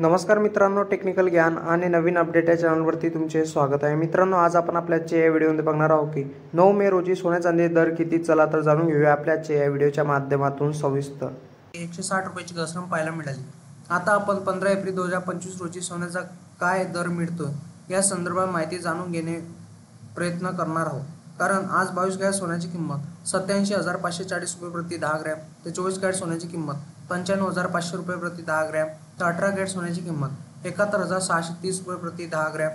नमस्कार मित्रांनो, टेक्निकल ज्ञान आणि नवीन अपडेट या चॅनलवरती तुमचे स्वागत आहे. मित्रांनो, आज आपण आपल्याच्या या व्हिडिओमध्ये बघणार आहोत की 9 मे रोजी सोन्या चांदी दर किती. चला तर जाणून घेऊया आपल्याच्या या व्हिडिओच्या माध्यमातून सविस्तर. 160 रुपयाची घसरण पाहायला मिळाली. आता आपण 15 एप्रिल 2025 रोजी सोन्याचा काय दर मिळतोय या संदर्भात माहिती जाणून घेणे प्रयत्न करणार आहोत. कारण आज 22 कॅरेट सोन्याची किंमत 87,540 रुपये प्रति 10 ग्रॅम, तर 24 कॅरेट सोन्याची किंमत 95,500 रुपये प्रति 10 ग्रॅम, तर 18 कॅरेट सोन्याची किंमत 71,630 रुपये प्रति 10 ग्रॅम.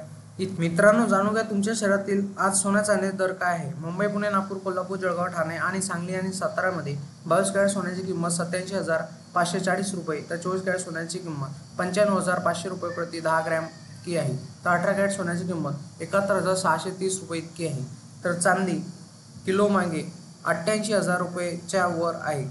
मित्रांनो, जाणून घ्या तुमच्या शहरातील आज सोन्या चांदीचे दर काय आहे. मुंबई, पुणे, नागपूर, कोल्हापूर, जळगाव, ठाणे आणि सांगली आणि सातारामध्ये 22 कॅरेट सोन्याची किंमत 87,540 रुपये, तर 24 कॅरेट सोन्याची किंमत 95,500 रुपये प्रति 10 ग्रॅम इतकी आहे, तर 18 कॅरेट सोन्याची किंमत 71,630 रुपये इतकी आहे. तर चांदी किलो मागे 88,000 रुपयेच्या वर आहे.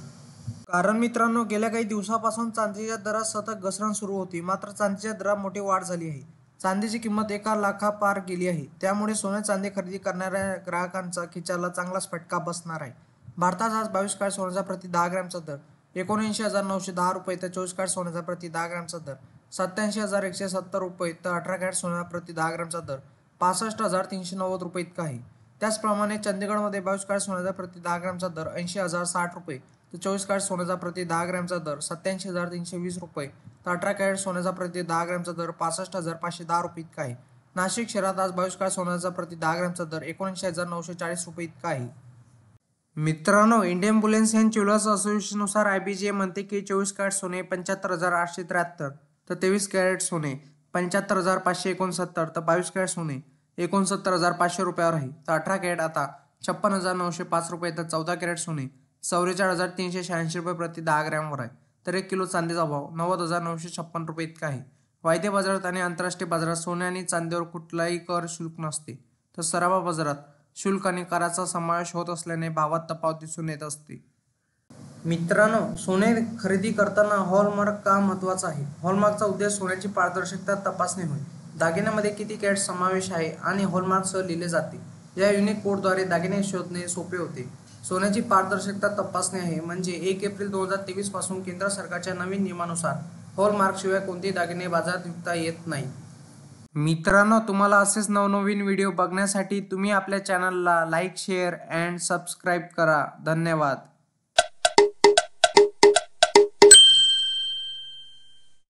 कारण मित्रांनो, गेल्या काही दिवसापासून चांदीच्या दरात सतत घसरण सुरू होती. मात्र चांदीच्या दरात मोठी वाढ झाली आहे. चांदीची किंमत 1 लाखापार गेली आहे. त्यामुळे सोने चांदी खरेदी करणाऱ्या ग्राहकांचा खिशाला चांगलाच फटका बसणार आहे. भारतात आज 22 कॅरेट सोन्याचा प्रति 10 ग्रॅमचा दर 79,910 रुपये, तर 24 कॅरेट सोन्याचा प्रति 10 ग्रॅमचा दर 87,170 रुपये, तर 18 कॅरेट सोन्याचा प्रति 10 ग्रॅमचा दर 65,390 रुपये इतका आहे. त्याचप्रमाणे चंदीगडमध्ये 22 कॅरेट सोन्याचा प्रति 10 ग्रॅमचा दर 80,060 रुपये, तर 24 कॅरेट सोन्याचा प्रति 10 ग्रॅमचा दर 87,320 रुपये, तर 18 कॅरेट सोन्याचा प्रति 10 ग्रॅमचा दर 65,510 रुपये इतका आहे. नाशिक शहरात आज 22 कॅरेट सोन्याचा प्रति 10 ग्रॅमचा दर 79,940 रुपये इतका आहे. मित्रांनो, इंडियन बुलियन अँड ज्वेलर्स असोसिएशननुसार IBGA म्हणते की 24 कॅरेट सोने 75,873, तर 23 कॅरेट सोने 75,569, तर 22 कॅरेट सोने 69,500 रुपयावर आहे. तर 18 कॅरेट आता 56,905 रुपये, तर 14 कॅरेट सोने 44,386 रुपये प्रति 10 ग्रॅमवर आहे. तर 1 किलो चांदीचा भाव 90,956 रुपये इतका आहे. वायदे बाजारात आणि आंतरराष्ट्रीय बाजारात सोने आणि चांदीवर कुठलाही कर शुल्क नसते, तर सराफा बाजारात शुल्क आणि कराचा समावेश होत असल्याने भावात तफावत दिसून येत असते. मित्रांनो, सोने खरेदी करताना हॉलमार्क का महत्त्वाचा आहे. हॉलमार्कचा उद्देश सोन्याची पारदर्शकता तपासणे होय. दागिन्यामध्ये किती कॅरेट समावेश आहे आणि हॉलमार्कसह लिहिले जाते. या युनिक कोडद्वारे दागिने शोधणे सोपे होते. सोन्याची पारदर्शकता तपासणे आहे म्हणजे 1 एप्रिल 2023 पासून केंद्र सरकारच्या नवीन नियमानुसार हॉलमार्कशिवाय कोणतेही दागिने बाजारात विकता येत नाही. मित्रांनो, तुम्हाला असेच नवनवीन व्हिडिओ बघण्यासाठी तुम्ही आपल्या चॅनलला लाईक, शेअर अँड सबस्क्राईब करा. धन्यवाद.